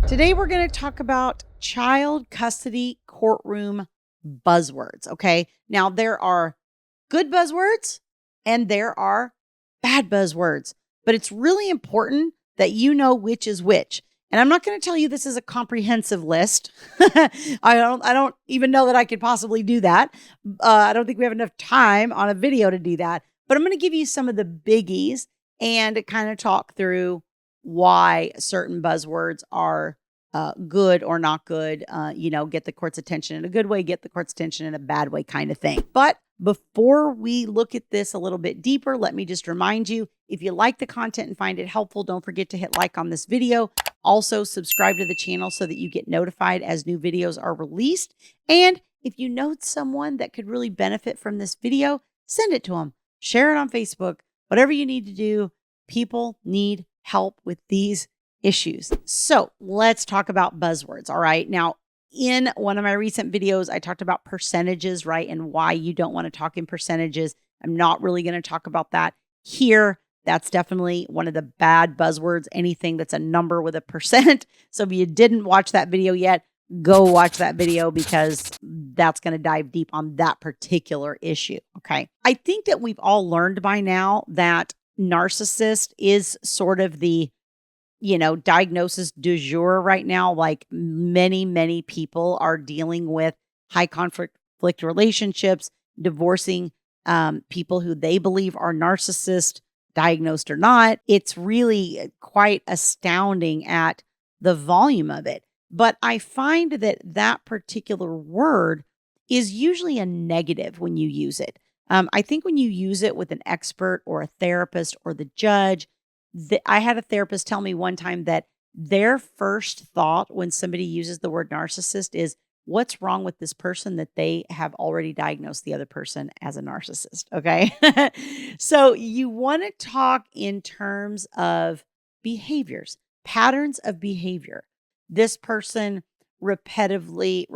Today, we're going to talk about child custody courtroom buzzwords. Okay. Now, there are good buzzwords and there are bad buzzwords, but it's really important that you know which is which. And I'm not going to tell you this is a comprehensive list. I don't even know that I could possibly do that. I don't think we have enough time on a video to do that. But I'm going to give you some of the biggies and kind of talk through why certain buzzwords are good or not good, get the court's attention in a good way, get the court's attention in a bad way kind of thing. But before we look at this a little bit deeper, let me just remind you, if you like the content and find it helpful, don't forget to hit like on this video. Also, subscribe to the channel so that you get notified as new videos are released. And if you know someone that could really benefit from this video, send it to them. Share it on Facebook. Whatever you need to do, people need help with these issues. So let's talk about buzzwords. All right. Now, in one of my recent videos, I talked about percentages, right? And why you don't want to talk in percentages. I'm not really going to talk about that here. That's definitely one of the bad buzzwords, anything that's a number with a percent. So if you didn't watch that video yet, go watch that video because that's going to dive deep on that particular issue. Okay. I think that we've all learned by now that narcissist is sort of the diagnosis du jour right now. Like many people are dealing with high conflict relationships, divorcing people who they believe are narcissist, diagnosed or not. It's really quite astounding at the volume of it. But I find that that particular word is usually a negative when you use it. I think when you use it with an expert or a therapist or the judge, I had a therapist tell me one time that their first thought when somebody uses the word narcissist is, what's wrong with this person that they have already diagnosed the other person as a narcissist? Okay. So you want to talk in terms of behaviors, patterns of behavior. This person repetitively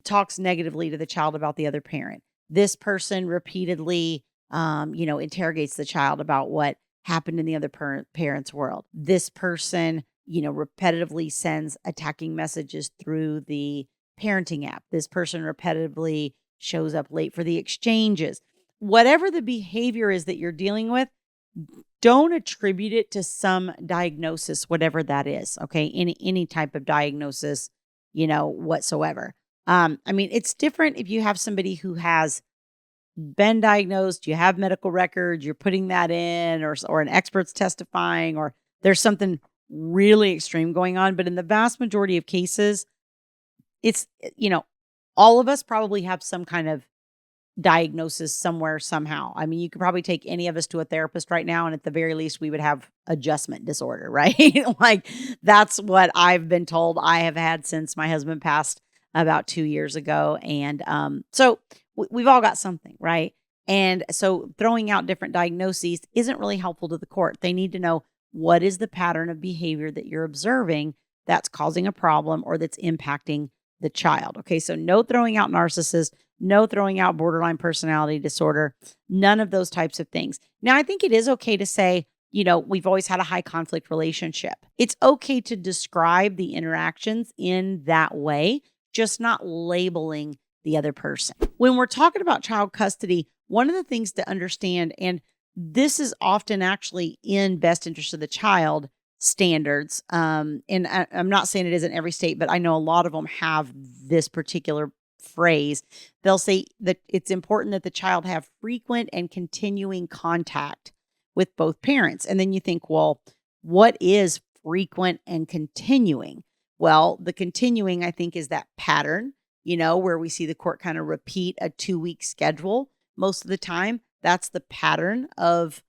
talks negatively to the child about the other parent. This person repeatedly, interrogates the child about what happened in the other parent's world. This person, repetitively sends attacking messages through the parenting app. This person repetitively shows up late for the exchanges. Whatever the behavior is that you're dealing with, don't attribute it to some diagnosis, whatever that is. Okay. Any type of diagnosis, whatsoever. It's different if you have somebody who has been diagnosed, you have medical records, you're putting that in, or an expert's testifying, or there's something really extreme going on. But in the vast majority of cases, it's, all of us probably have some kind of diagnosis somewhere, somehow. I mean, you could probably take any of us to a therapist right now, and at the very least, we would have adjustment disorder, right? Like that's what I've been told I have had since my husband passed about 2 years ago. And so we've all got something, right? And so throwing out different diagnoses isn't really helpful to the court. They need to know what is the pattern of behavior that you're observing that's causing a problem or that's impacting the child. Okay, so no throwing out narcissist, no throwing out borderline personality disorder, none of those types of things. Now, I think it is okay to say, we've always had a high conflict relationship. It's okay to describe the interactions in that way, just not labeling the other person. When we're talking about child custody, one of the things to understand, and this is often actually in best interest of the child standards, and I'm not saying it is in every state, but I know a lot of them have this particular phrase. They'll say that it's important that the child have frequent and continuing contact with both parents. And then you think, well, what is frequent and continuing? Well, the continuing, I think, is that pattern, where we see the court kind of repeat a 2-week schedule. Most of the time, that's the pattern of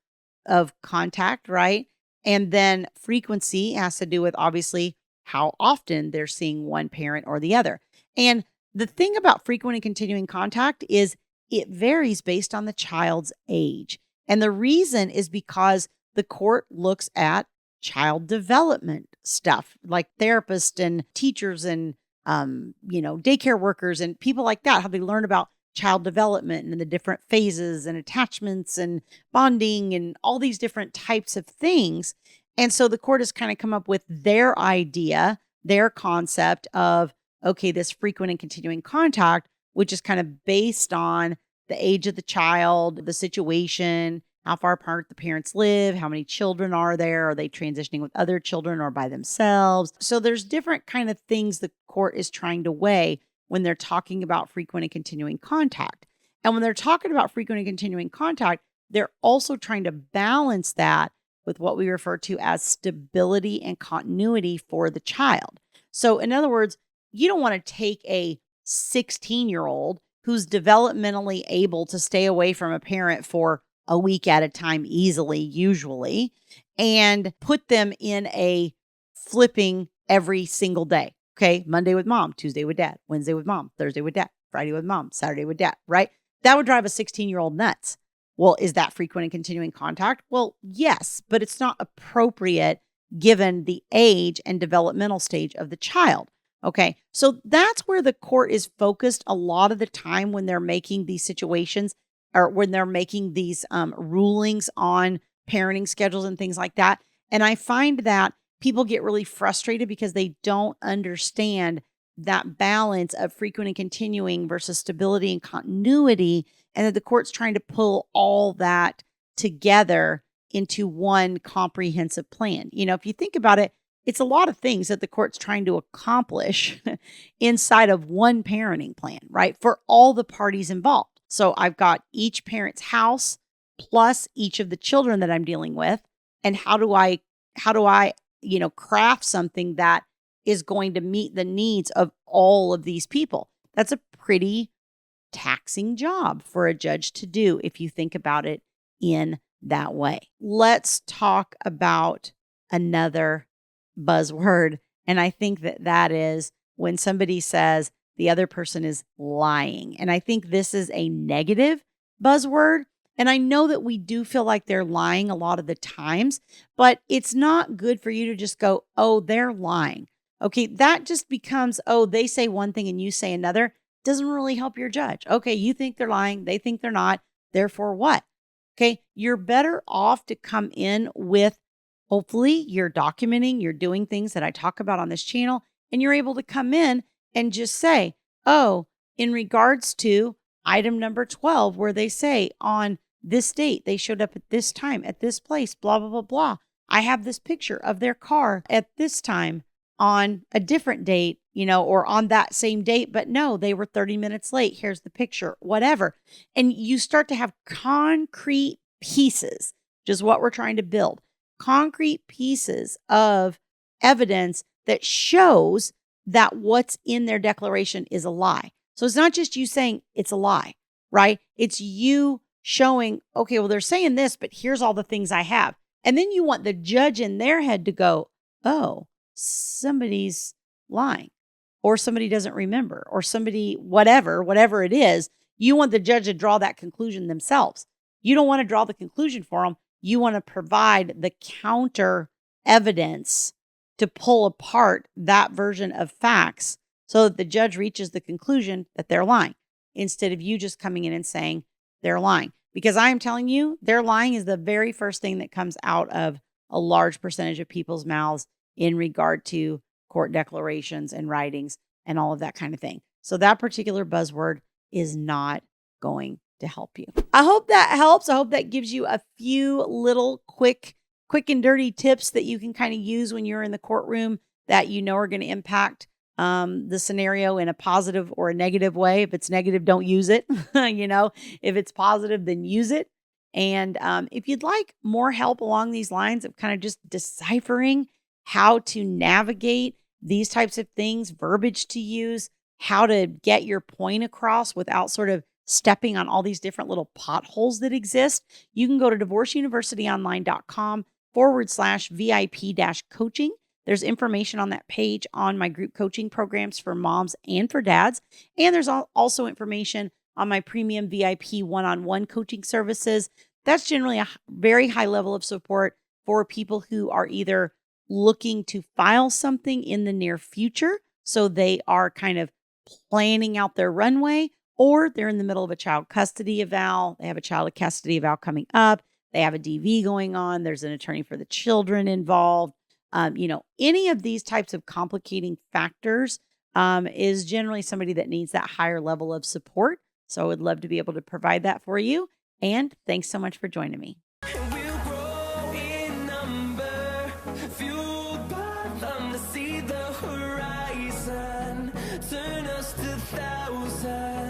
contact, right? And then frequency has to do with obviously how often they're seeing one parent or the other. And the thing about frequent and continuing contact is it varies based on the child's age. And the reason is because the court looks at child development stuff, like therapists and teachers and, daycare workers and people like that, how they learn about child development and the different phases and attachments and bonding and all these different types of things. And so the court has kind of come up with their idea, their concept of, okay, this frequent and continuing contact, which is kind of based on the age of the child, the situation, how far apart the parents live, how many children are there, are they transitioning with other children or by themselves? So there's different kind of things the court is trying to weigh when they're talking about frequent and continuing contact. And when they're talking about frequent and continuing contact, they're also trying to balance that with what we refer to as stability and continuity for the child. So in other words, you don't want to take a 16-year-old who's developmentally able to stay away from a parent for a week at a time easily, usually, and put them in a flipping every single day. Okay, Monday with mom, Tuesday with dad, Wednesday with mom, Thursday with dad, Friday with mom, Saturday with dad, right? That would drive a 16-year-old nuts. Well, is that frequent and continuing contact? Well, yes, but it's not appropriate given the age and developmental stage of the child. Okay, so that's where the court is focused a lot of the time when they're making these situations or when they're making these rulings on parenting schedules and things like that. And I find that people get really frustrated because they don't understand that balance of frequent and continuing versus stability and continuity, and that the court's trying to pull all that together into one comprehensive plan. You know, if you think about it, it's a lot of things that the court's trying to accomplish inside of one parenting plan, right? For all the parties involved. So I've got each parent's house plus each of the children that I'm dealing with. And how do I, craft something that is going to meet the needs of all of these people? That's a pretty taxing job for a judge to do if you think about it in that way. Let's talk about another buzzword. And I think that is when somebody says the other person is lying. And I think this is a negative buzzword. And I know that we do feel like they're lying a lot of the times, but it's not good for you to just go, oh, they're lying. Okay, that just becomes, oh, they say one thing and you say another. Doesn't really help your judge. Okay, you think they're lying. They think they're not. Therefore, what? Okay, you're better off to come in with, hopefully, you're documenting, you're doing things that I talk about on this channel, and you're able to come in and just say, oh, in regards to item number 12, where they say on this date, they showed up at this time, at this place, blah, blah, blah, blah. I have this picture of their car at this time on a different date, or on that same date, but no, they were 30 minutes late. Here's the picture, whatever. And you start to have concrete pieces, which is what we're trying to build. Concrete pieces of evidence that shows that what's in their declaration is a lie. So it's not just you saying it's a lie, right? It's you showing, okay, well, they're saying this, but here's all the things I have. And then you want the judge in their head to go, oh, somebody's lying, or somebody doesn't remember, or somebody, whatever it is. You want the judge to draw that conclusion themselves. You don't want to draw the conclusion for them. You want to provide the counter evidence to pull apart that version of facts so that the judge reaches the conclusion that they're lying, instead of you just coming in and saying they're lying. Because I am telling you, they're lying is the very first thing that comes out of a large percentage of people's mouths in regard to court declarations and writings and all of that kind of thing. So that particular buzzword is not going to help you. I hope that helps. I hope that gives you a few little quick and dirty tips that you can kind of use when you're in the courtroom that are going to impact the scenario in a positive or a negative way. If it's negative, don't use it. If it's positive, then use it. And if you'd like more help along these lines of kind of just deciphering how to navigate these types of things, verbiage to use, how to get your point across without sort of stepping on all these different little potholes that exist, you can go to divorceuniversityonline.com/VIP-coaching. There's information on that page on my group coaching programs for moms and for dads. And there's also information on my premium VIP one-on-one coaching services. That's generally a very high level of support for people who are either looking to file something in the near future, so they are kind of planning out their runway, or they're in the middle of a child custody eval. They have a child custody eval coming up. they have a DV going on, there's an attorney for the children involved. Any of these types of complicating factors is generally somebody that needs that higher level of support. So I would love to be able to provide that for you. And thanks so much for joining me. We'll grow in number, fueled by them to see the horizon, turn us to thousands.